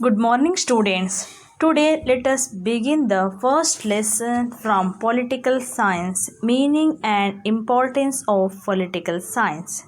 Good morning, students. Today, let us begin the first lesson from Political Science, meaning and importance of political science.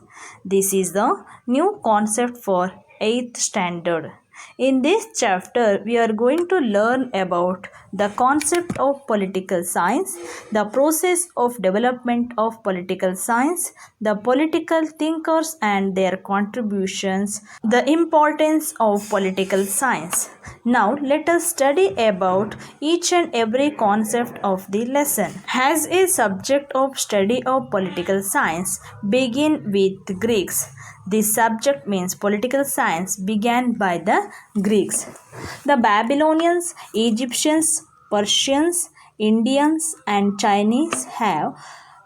This is the new concept for 8th standard. In this chapter, we are going to learn about the concept of political science, the process of development of political science, the political thinkers and their contributions, the importance of political science. Now, let us study about each and every concept of the lesson. As a subject of study of political science, begin with Greeks. This subject means political science began by the Greeks. The Babylonians, Egyptians, Persians, Indians, and Chinese have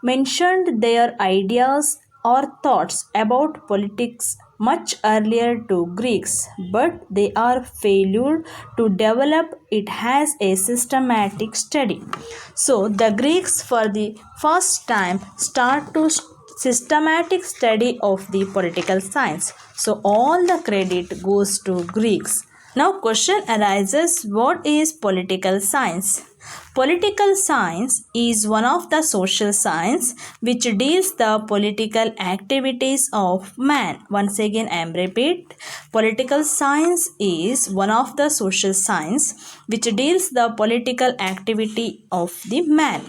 mentioned their ideas or thoughts about politics much earlier to Greeks, but they are failure to develop it as a systematic study. So the Greeks for the first time start to systematic study of the political science. So all the credit goes to Greeks. Now question arises, what is political science? Political science is one of the social science which deals the political activities of man. Once again I am repeat, political science is one of the social science which deals the political activity of the man.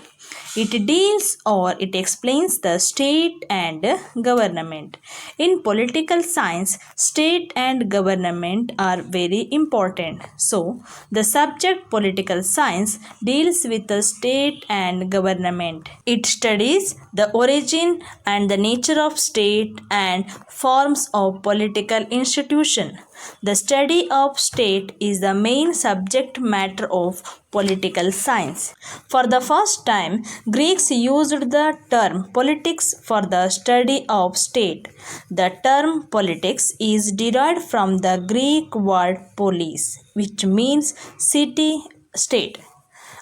It deals or it explains the state and government. In political science, state and government are very important. So, the subject political science deals with the state and government. It studies the origin and the nature of state and forms of political institution. The study of state is the main subject matter of political science. For the first time, Greeks used the term politics for the study of state. The term politics is derived from the Greek word polis, which means city state,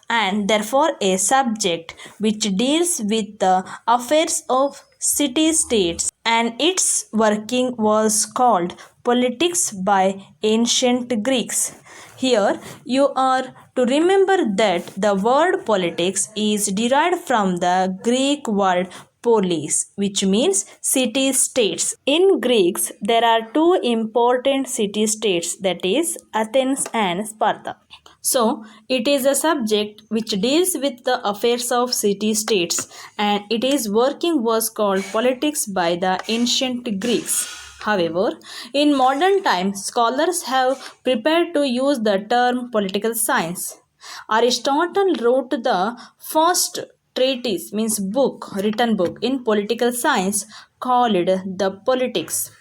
and therefore a subject which deals with the affairs of city states, and its working was called politics by ancient Greeks. Here you are to remember that the word politics is derived from the Greek word polis, which means city states. In Greeks, there are two important city states, that is Athens and Sparta. So, it is a subject which deals with the affairs of city states, and it is working was called politics by the ancient Greeks. However, in modern times, scholars have prepared to use the term political science. Aristotle wrote the first treatise, means book, written book in political science called the Politics.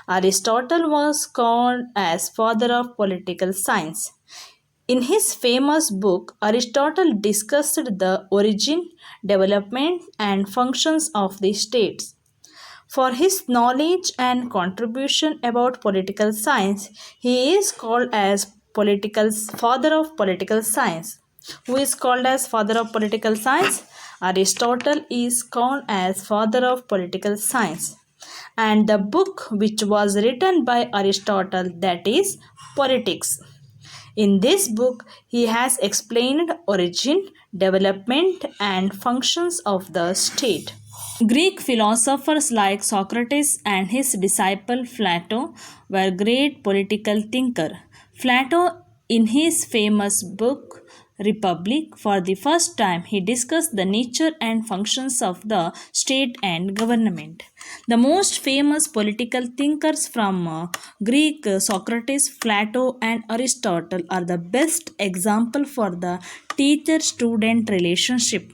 Aristotle was called as father of political science. In his famous book, Aristotle discussed the origin, development, and functions of the states. For his knowledge and contribution about political science, he is called as political father of political science. Who is called as father of political science? Aristotle is called as father of political science. And the book which was written by Aristotle, that is Politics. In this book, he has explained origin, development, and functions of the state. Greek philosophers like Socrates and his disciple Plato were great political thinkers. Plato, in his famous book Republic, for the first time he discussed the nature and functions of the state and government. The most famous political thinkers from Greek, Socrates, Plato, and Aristotle, are the best example for the teacher-student relationship.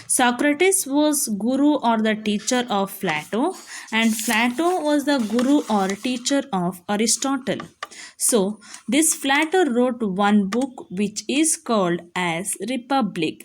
Socrates was guru or the teacher of Plato, and Plato was the guru or teacher of Aristotle. So, this Plato wrote one book which is called as Republic.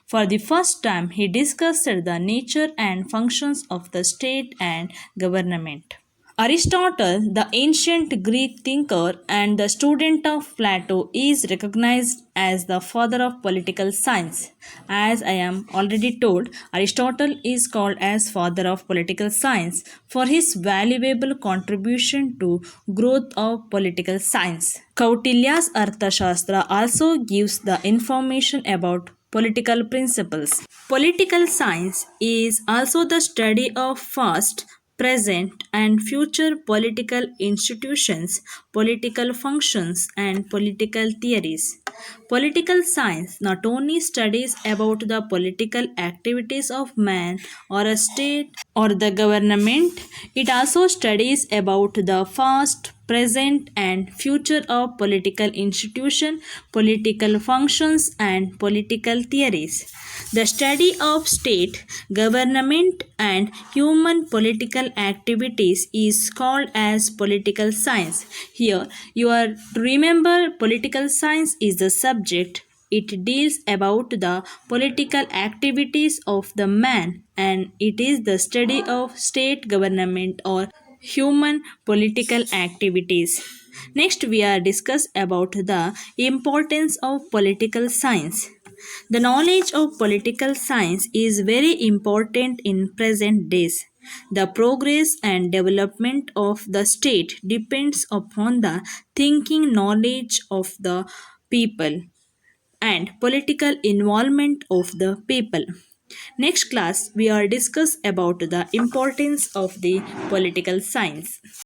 For the first time, he discussed the nature and functions of the state and government. Aristotle, the ancient Greek thinker and the student of Plato, is recognized as the father of political science. As I am already told, Aristotle is called as father of political science for his valuable contribution to growth of political science. Kautilya's Arthashastra also gives the information about political principles. Political science is also the study of past, present, and future political institutions, political functions, and political theories. Political science not only studies about the political activities of man or a state or the government, it also studies about the past, present, and future of political institution, political functions, and political theories. The study of state, government, and human political activities is called as political science. Here, you are to remember political science is the subject. It deals about the political activities of the man, and it is the study of state government or human political activities. Next, we are discuss about the importance of political science. The knowledge of political science is very important in present days. The progress and development of the state depends upon the thinking knowledge of the people and political involvement of the people. Next class we are discuss about the importance of the political science.